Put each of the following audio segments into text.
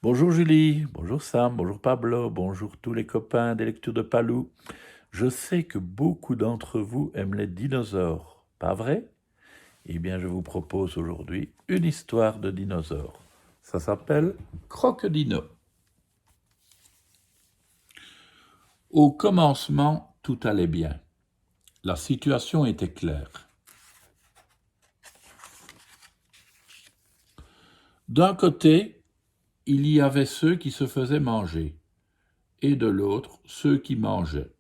Bonjour Julie, bonjour Sam, bonjour Pablo, bonjour tous les copains des lectures de Palou. Je sais que beaucoup d'entre vous aiment les dinosaures, pas vrai? Eh bien, je vous propose aujourd'hui une histoire de dinosaures. Ça s'appelle Crocodino. Au commencement, tout allait bien. La situation était claire. D'un côté, il y avait ceux qui se faisaient manger, et de l'autre, ceux qui mangeaient.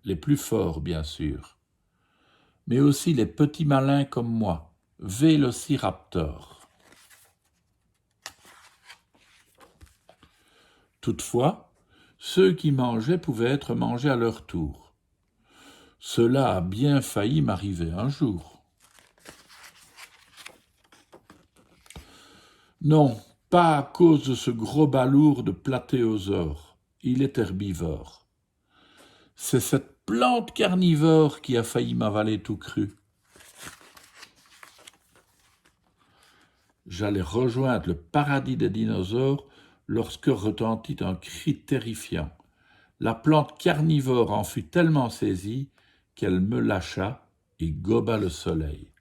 Les plus forts, bien sûr, mais aussi les petits malins comme moi, vélociraptors. Toutefois, ceux qui mangeaient pouvaient être mangés à leur tour. Cela a bien failli m'arriver un jour. Non, pas à cause de ce gros balourd de platéosaure. Il est herbivore. C'est cette plante carnivore qui a failli m'avaler tout cru. J'allais rejoindre le paradis des dinosaures lorsque retentit un cri terrifiant. La plante carnivore en fut tellement saisie qu'elle me lâcha et goba le soleil.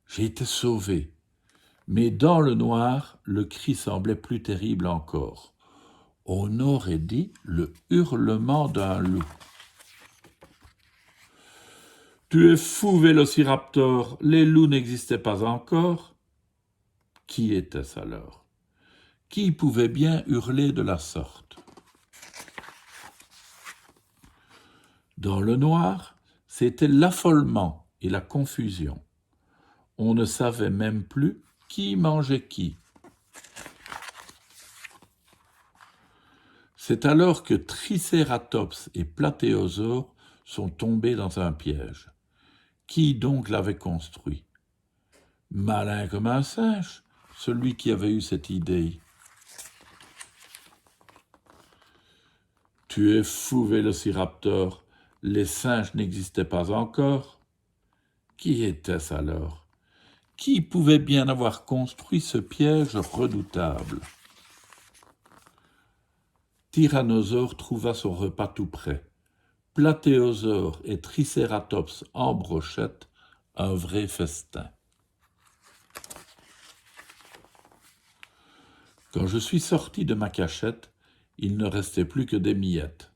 J'ai été sauvé, mais dans le noir, le cri semblait plus terrible encore. On aurait dit le hurlement d'un loup. Tu es fou, Vélociraptor, les loups n'existaient pas encore. Qui était-ce alors? Qui pouvait bien hurler de la sorte? Dans le noir, c'était l'affolement et la confusion. On ne savait même plus qui mangeait qui. C'est alors que Tricératops et Platéosaure sont tombés dans un piège. Qui donc l'avait construit? Malin comme un singe, celui qui avait eu cette idée. Tu es fou, Vélociraptor, les singes n'existaient pas encore. Qui était-ce alors? Qui pouvait bien avoir construit ce piège redoutable? Tyrannosaure trouva son repas tout prêt. Platéosaure et Tricératops en brochette, un vrai festin. Quand je suis sorti de ma cachette, il ne restait plus que des miettes.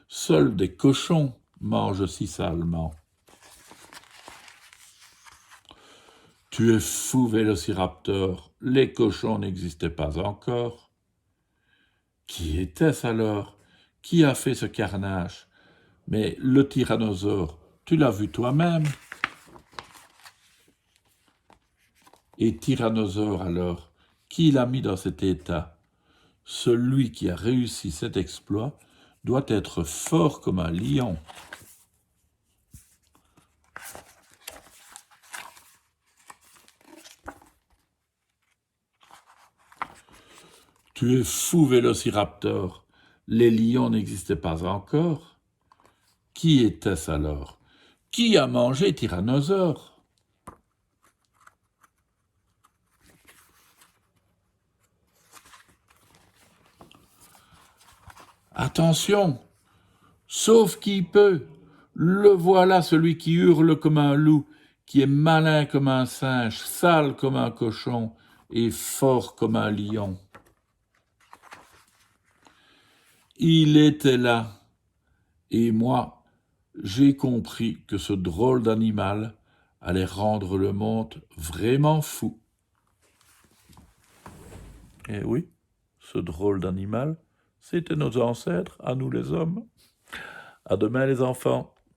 Seuls des cochons mangent si salement. Tu es fou, Vélociraptor, les cochons n'existaient pas encore. Qui était-ce alors? Qui a fait ce carnage? Mais le tyrannosaure, tu l'as vu toi-même. Et tyrannosaure alors, qui l'a mis dans cet état? Celui qui a réussi cet exploit doit être fort comme un lion. Tu es fou, Vélociraptor, les lions n'existaient pas encore. Qui était-ce alors? Qui a mangé Tyrannosaure? Attention, sauf qui peut. Le voilà, celui qui hurle comme un loup, qui est malin comme un singe, sale comme un cochon et fort comme un lion. Il était là, et moi, j'ai compris que ce drôle d'animal allait rendre le monde vraiment fou. Eh oui, ce drôle d'animal, c'était nos ancêtres, à nous les hommes. À demain les enfants.